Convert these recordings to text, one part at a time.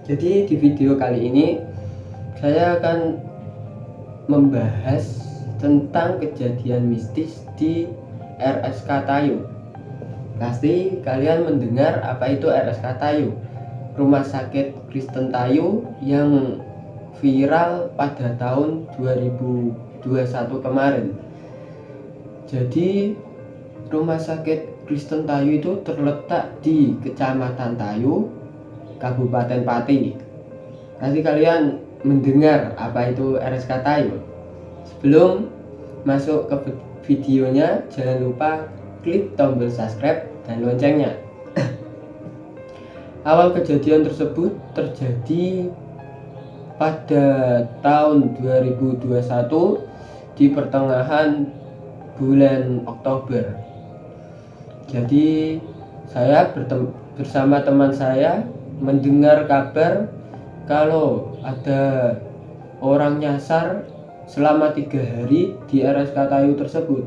Jadi di video kali ini saya akan membahas tentang kejadian mistis di RSK Tayu. Pasti kalian mendengar apa itu RSK Tayu, Rumah Sakit Kristen Tayu yang viral pada tahun 2021 kemarin. Jadi Rumah Sakit Kristen Tayu itu terletak di Kecamatan Tayu, Kabupaten Pati. Pasti kalian mendengar apa itu RSK Tayu. Sebelum masuk ke videonya, jangan lupa klik tombol subscribe dan loncengnya. Awal kejadian tersebut terjadi pada tahun 2021 di pertengahan bulan Oktober. Jadi saya bersama teman saya mendengar kabar kalau ada orang nyasar selama 3 hari di RSK Tayu tersebut.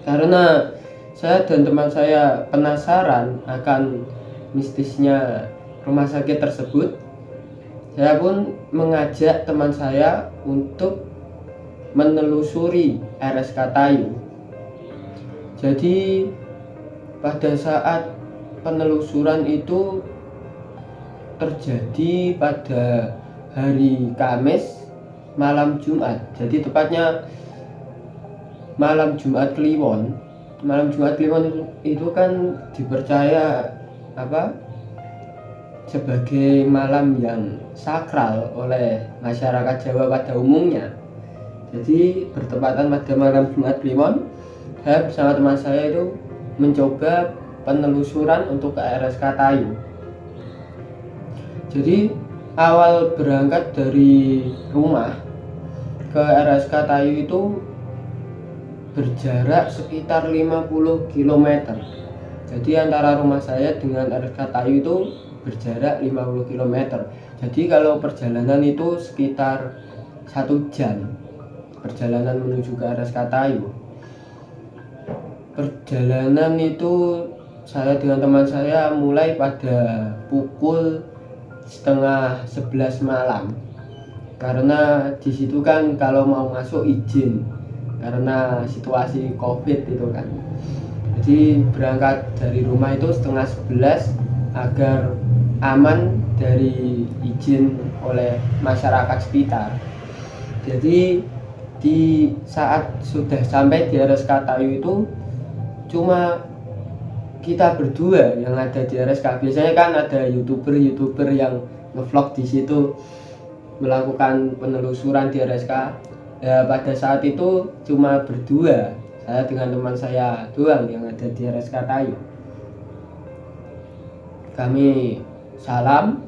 Karena saya dan teman saya penasaran akan mistisnya rumah sakit tersebut, saya pun mengajak teman saya untuk menelusuri RSK Tayu. Jadi pada saat penelusuran itu terjadi pada hari Kamis malam Jumat. Jadi tepatnya malam Jumat Kliwon. Malam Jumat Kliwon itu kan dipercaya sebagai malam yang sakral oleh masyarakat Jawa pada umumnya. Jadi bertepatan pada malam Jumat Kliwon, saya bersama teman saya itu mencoba penelusuran untuk ke RSK Tayu. Jadi awal berangkat dari rumah ke RSK Tayu itu berjarak sekitar 50 km. Jadi antara rumah saya dengan RSK Tayu itu berjarak 50 km. Jadi kalau perjalanan itu sekitar 1 jam perjalanan menuju ke RSK Tayu. Perjalanan itu saya dengan teman saya mulai pada pukul setengah 11 malam. Karena di situ kan kalau mau masuk izin karena situasi Covid itu kan. Jadi berangkat dari rumah itu setengah 11 agar aman dari izin oleh masyarakat sekitar. Jadi di saat sudah sampai di RSK Tayu itu cuma kita berdua yang ada di RSK. Biasanya kan ada youtuber yang ngevlog di situ melakukan penelusuran di RSK. Ya pada saat itu cuma berdua, saya dengan teman saya doang yang ada di RSK Tayu. Kami salam,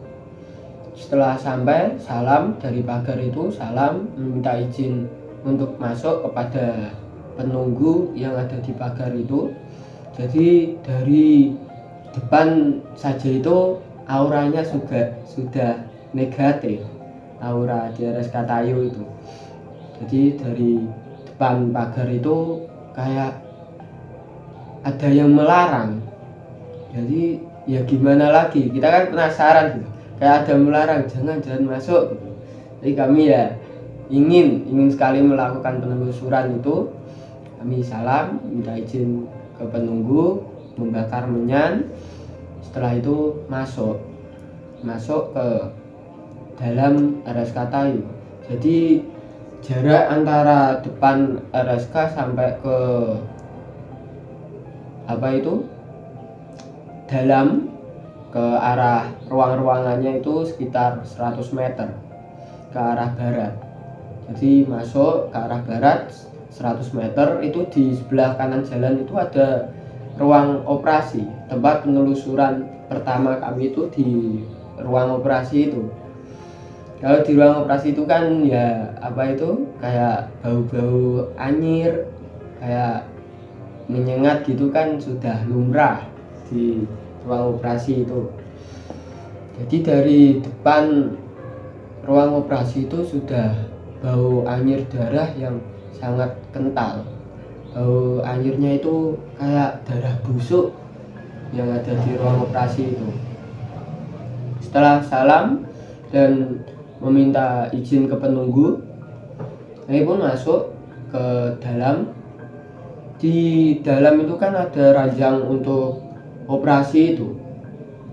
setelah sampai salam dari pagar itu, salam meminta izin untuk masuk kepada penunggu yang ada di pagar itu. Jadi dari depan saja itu auranya sudah negatif, aura di RSK Tayu itu. Jadi dari depan pagar itu kayak ada yang melarang. Jadi ya gimana lagi, kita kan penasaran gitu, kayak ada melarang, jangan masuk gitu. Jadi kami ya ingin sekali melakukan penelusuran itu. Kami salam, minta izin ke penunggu, membakar menyan. Setelah itu masuk ke dalam RSK Tayu. Jadi jarak antara depan RSK sampai ke dalam ke arah ruangannya itu sekitar 100 meter ke arah barat. Jadi masuk ke arah barat 100 meter itu di sebelah kanan jalan itu ada ruang operasi. Tempat penelusuran pertama kami itu di ruang operasi itu. Kalau di ruang operasi itu kan ya kayak bau-bau anyir, kayak menyengat gitu kan sudah lumrah di ruang operasi itu. Jadi dari depan ruang operasi itu sudah bau anyir darah yang sangat kental. Bau anyirnya itu kayak darah busuk yang ada di ruang operasi itu. Setelah salam dan meminta izin ke penunggu, kami pun masuk ke dalam. Di dalam itu kan ada ranjang untuk operasi itu.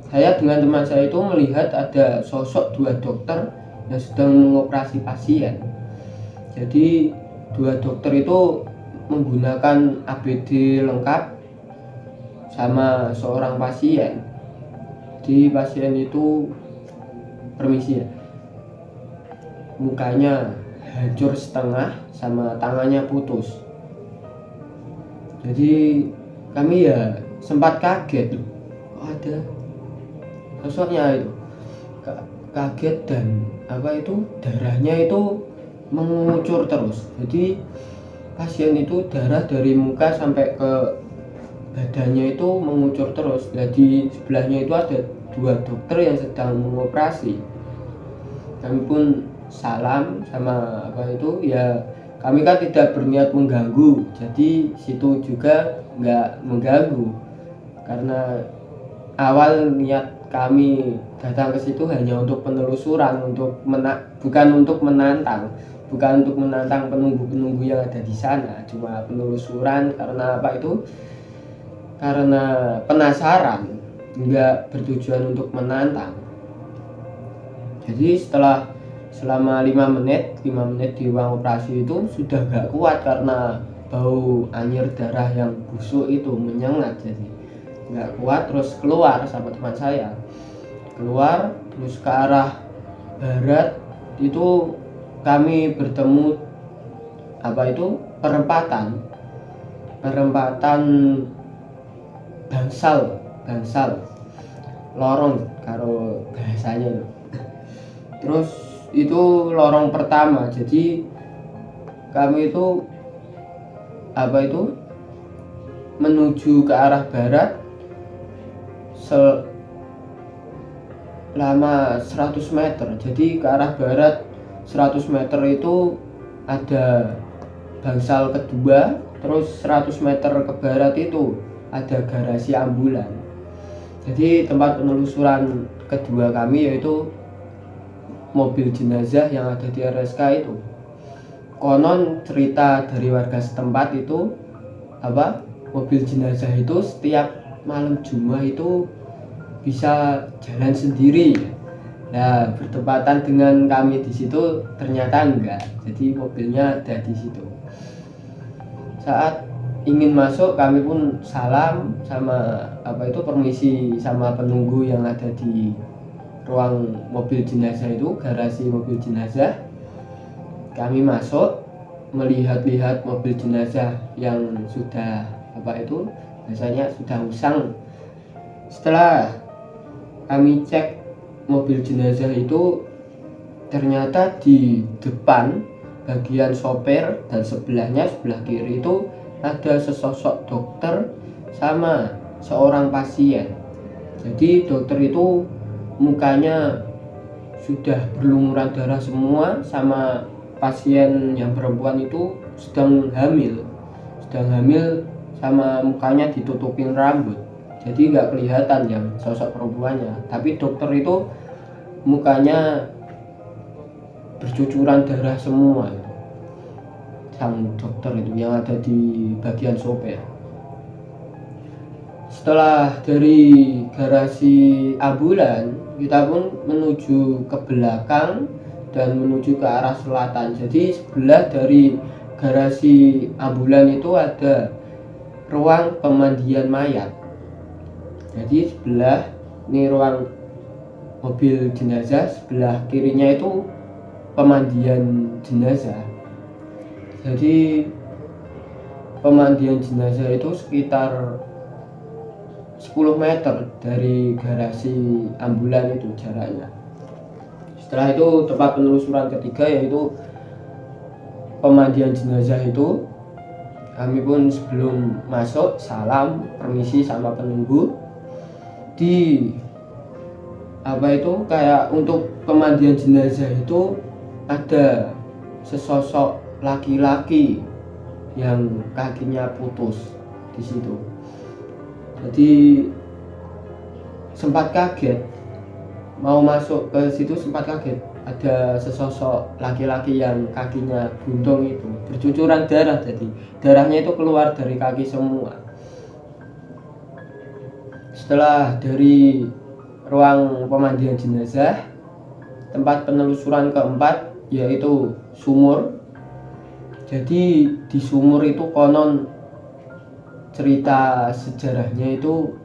Saya dengan teman saya itu melihat ada sosok 2 dokter yang sedang mengoperasi pasien. Jadi 2 dokter itu menggunakan APD lengkap sama seorang pasien. Di pasien itu, permisi ya, mukanya hancur setengah sama tangannya putus. Jadi kami ya sempat kaget, kok ada sosoknya itu, kaget, dan darahnya itu mengucur terus. Jadi pasien itu darah dari muka sampai ke badannya itu mengucur terus. Jadi sebelahnya itu ada 2 dokter yang sedang mengoperasi. Kami pun salam sama ya, kami kan tidak berniat mengganggu, jadi situ juga nggak mengganggu, karena awal niat kami datang ke situ hanya untuk penelusuran, bukan untuk menantang penunggu-penunggu yang ada di sana, cuma penelusuran. Karena karena penasaran, nggak bertujuan untuk menantang. Jadi selama 5 menit di ruang operasi itu sudah gak kuat karena bau anyir darah yang busuk itu menyengat. Jadi gak kuat, terus keluar sama teman saya, terus ke arah barat. Itu kami bertemu perempatan bangsal lorong karo bahasanya. Terus itu lorong pertama. Jadi kami itu menuju ke arah barat selama 100 meter. Jadi ke arah barat 100 meter itu ada bangsal kedua, terus 100 meter ke barat itu ada garasi ambulan. Jadi tempat penelusuran kedua kami yaitu mobil jenazah yang ada di RSK itu. Konon cerita dari warga setempat itu mobil jenazah itu setiap malam Jumat itu bisa jalan sendiri. Nah, bertepatan dengan kami di situ ternyata enggak. Jadi mobilnya ada di situ. Saat ingin masuk, kami pun salam sama permisi sama penunggu yang ada di ruang mobil jenazah itu, garasi mobil jenazah. Kami masuk, melihat-lihat mobil jenazah yang sudah biasanya sudah usang. Setelah kami cek mobil jenazah itu, ternyata di depan bagian sopir dan sebelah kiri itu ada sesosok dokter sama seorang pasien. Jadi dokter itu mukanya sudah berlumuran darah semua, sama pasien yang perempuan itu sedang hamil sama mukanya ditutupin rambut. Jadi nggak kelihatan yang sosok perempuannya, tapi dokter itu mukanya bercucuran darah semua. Sang dokter itu yang ada di bagian sopir. Setelah dari garasi ambulan, kita pun menuju ke belakang dan menuju ke arah selatan. Jadi sebelah dari garasi ambulan itu ada ruang pemandian mayat. Jadi sebelah ini ruang mobil jenazah, sebelah kirinya itu pemandian jenazah. Jadi pemandian jenazah itu sekitar 10 meter dari garasi ambulan itu jaraknya. Setelah itu tempat penelusuran ketiga yaitu pemandian jenazah itu. Kami pun sebelum masuk salam, permisi sama penunggu. Di kayak untuk pemandian jenazah itu ada sesosok laki-laki yang kakinya putus di situ. Jadi sempat kaget mau masuk ke situ sempat kaget, ada sesosok laki-laki yang kakinya buntung itu bercucuran darah, jadi darahnya itu keluar dari kaki semua. Setelah dari ruang pemandian jenazah, tempat penelusuran keempat yaitu sumur. Jadi di sumur itu konon cerita sejarahnya itu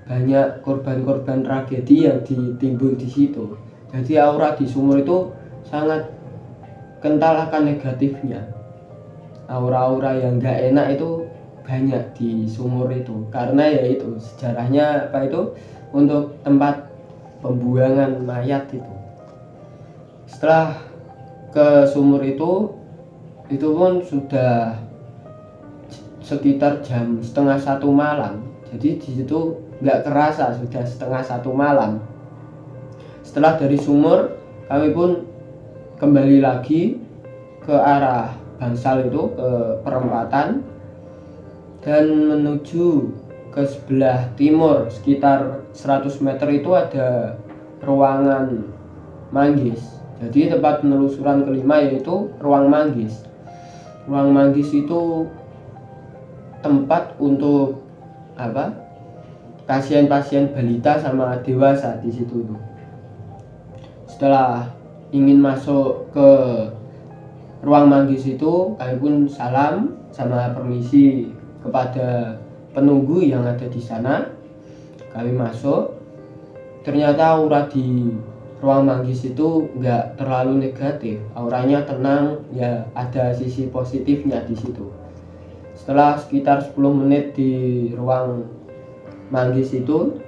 banyak korban-korban tragedi yang ditimbul di situ. Jadi aura di sumur itu sangat kental akan negatifnya. Aura-aura yang gak enak itu banyak di sumur itu, karena ya itu sejarahnya apa itu untuk tempat pembuangan mayat itu. Setelah ke sumur itu pun sudah sekitar jam 12:30 malam. Jadi di situ nggak kerasa sudah 12:30 malam. Setelah dari sumur, kami pun kembali lagi ke arah bangsal itu, ke perempatan, dan menuju ke sebelah timur sekitar 100 meter itu ada ruangan manggis. Jadi tempat penelusuran kelima yaitu ruang manggis. Ruang manggis itu tempat untuk apa? Pasien-pasien balita sama dewasa di situ itu. Setelah ingin masuk ke ruang manggis itu, kami pun salam sama permisi kepada penunggu yang ada di sana. Kami masuk. Ternyata aura di ruang manggis itu nggak terlalu negatif, auranya tenang, ya ada sisi positifnya di situ. Setelah sekitar 10 menit di ruang manggis itu,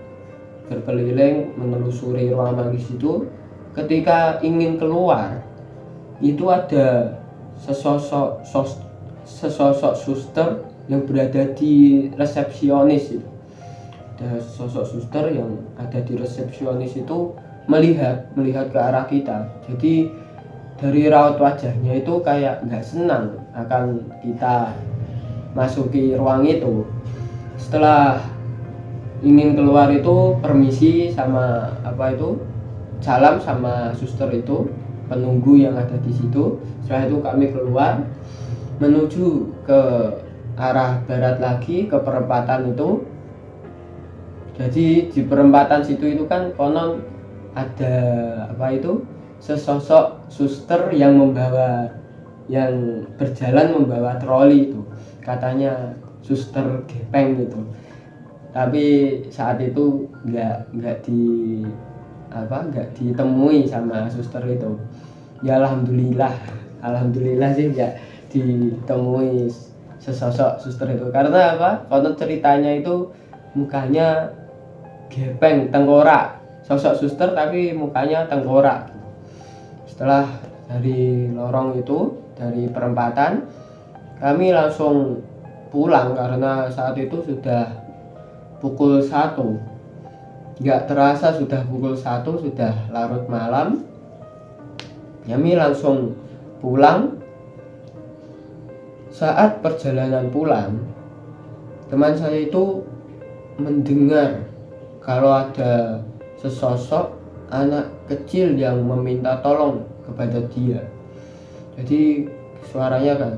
berkeliling menelusuri ruang manggis itu, ketika ingin keluar itu ada sesosok suster yang berada di resepsionis itu. Ada sosok suster yang ada di resepsionis itu melihat ke arah kita. Jadi dari raut wajahnya itu kayak nggak senang akan kita masuki ruang itu. Setelah ingin keluar itu permisi sama salam sama suster itu, penunggu yang ada di situ. Setelah itu kami keluar menuju ke arah barat lagi, ke perempatan itu. Jadi di perempatan situ itu kan konon ada sesosok suster yang berjalan membawa troli itu, katanya suster gepeng gitu. Tapi saat itu nggak ditemui sama suster itu. Ya alhamdulillah sih nggak ditemui sesosok suster itu. Karena konon ceritanya itu mukanya gepeng, tengkorak, sosok suster tapi mukanya tengkorak. Setelah dari lorong itu, dari perempatan, kami langsung pulang karena saat itu sudah pukul 1. Nggak terasa sudah pukul 1, sudah larut malam. Kami langsung pulang. Saat perjalanan pulang, teman saya itu mendengar kalau ada sesosok anak kecil yang meminta tolong kepada dia. Jadi suaranya kan,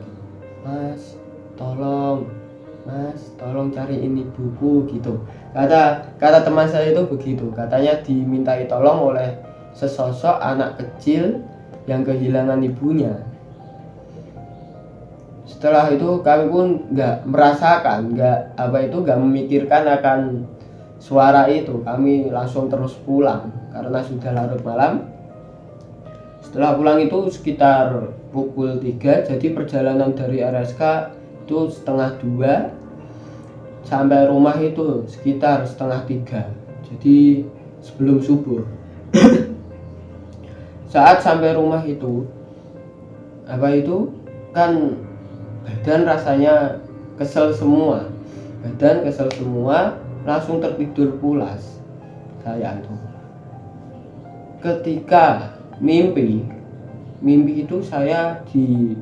Mas tolong cariin ibuku gitu. Kata teman saya itu begitu, katanya dimintai tolong oleh sesosok anak kecil yang kehilangan ibunya. Setelah itu kami pun nggak memikirkan akan suara itu. Kami langsung terus pulang karena sudah larut malam. Setelah pulang itu sekitar pukul 3, jadi perjalanan dari RSK itu 1:30, sampai rumah itu sekitar 2:30, jadi sebelum subuh. Saat sampai rumah itu kan badan rasanya kesel semua, langsung tertidur pulas saya itu. Ketika mimpi itu saya di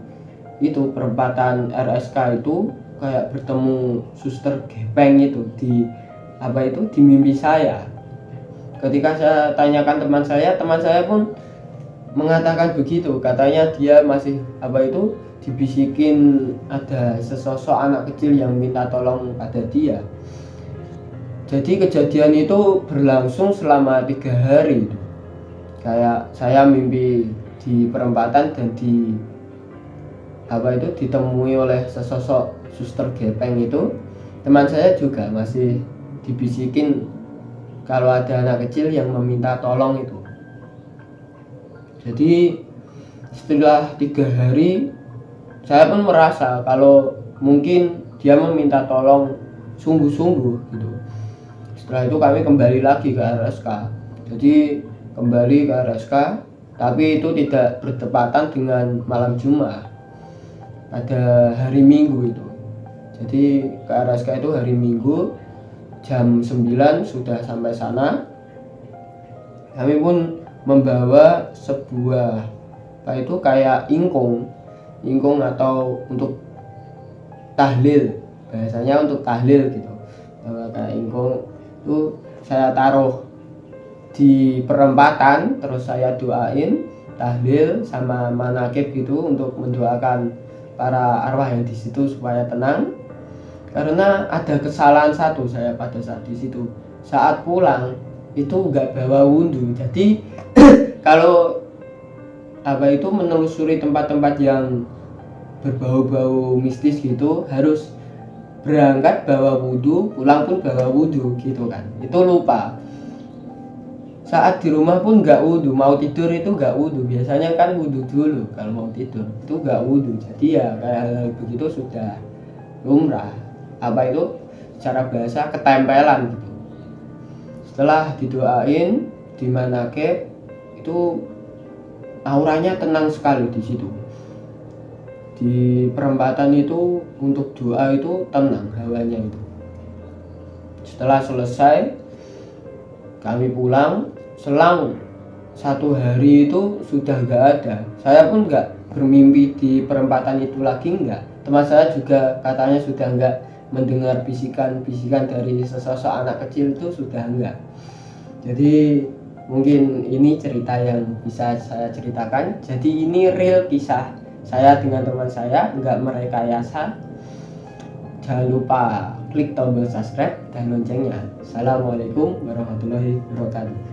perempatan RSK itu kayak bertemu suster gepeng itu di mimpi saya. ketika saya tanyakan teman saya pun mengatakan begitu, katanya dia masih dibisikin ada sesosok anak kecil yang minta tolong pada dia. Jadi kejadian itu berlangsung selama 3 hari. Kayak saya mimpi di perempatan dan ditemui oleh sesosok suster gepeng itu. Teman saya juga masih dibisikin kalau ada anak kecil yang meminta tolong itu. Jadi setelah 3 hari saya pun merasa kalau mungkin dia meminta tolong sungguh-sungguh gitu. Setelah itu kami kembali lagi ke RSK. Jadi kembali ke RSK, tapi itu tidak bertepatan dengan malam Jumat, pada hari Minggu itu. Jadi ke RSK itu hari Minggu jam 9 sudah sampai sana. Kami pun membawa sebuah kayak ingkung atau untuk tahlil, bahasanya untuk tahlil gitu. Kayak ingkung itu saya taruh di perempatan, terus saya doain tahlil sama manakib gitu untuk mendoakan para arwah yang di situ supaya tenang. Karena ada kesalahan satu saya pada saat di situ, saat pulang itu nggak bawa wudhu. Jadi kalau menelusuri tempat-tempat yang berbau-bau mistis gitu harus berangkat bawa wudhu, pulang pun bawa wudhu gitu kan. Itu lupa. Saat di rumah pun nggak wudhu, mau tidur itu nggak wudhu. Biasanya kan wudhu dulu kalau mau tidur, itu nggak wudhu. Jadi ya kayak hal-hal begitu sudah lumrah. Secara bahasa ketempelan gitu. Setelah didoain di manakib itu auranya tenang sekali di situ. Di perempatan itu untuk doa itu tenang hawanya itu. Setelah selesai kami pulang, selang 1 hari itu sudah nggak ada. Saya pun nggak bermimpi di perempatan itu lagi, nggak. Teman saya juga katanya sudah nggak mendengar bisikan-bisikan dari sesosok anak kecil, itu sudah enggak. Jadi mungkin ini cerita yang bisa saya ceritakan. Jadi ini real kisah saya dengan teman saya, enggak merekayasa. Jangan lupa klik tombol subscribe dan loncengnya. Assalamualaikum warahmatullahi wabarakatuh.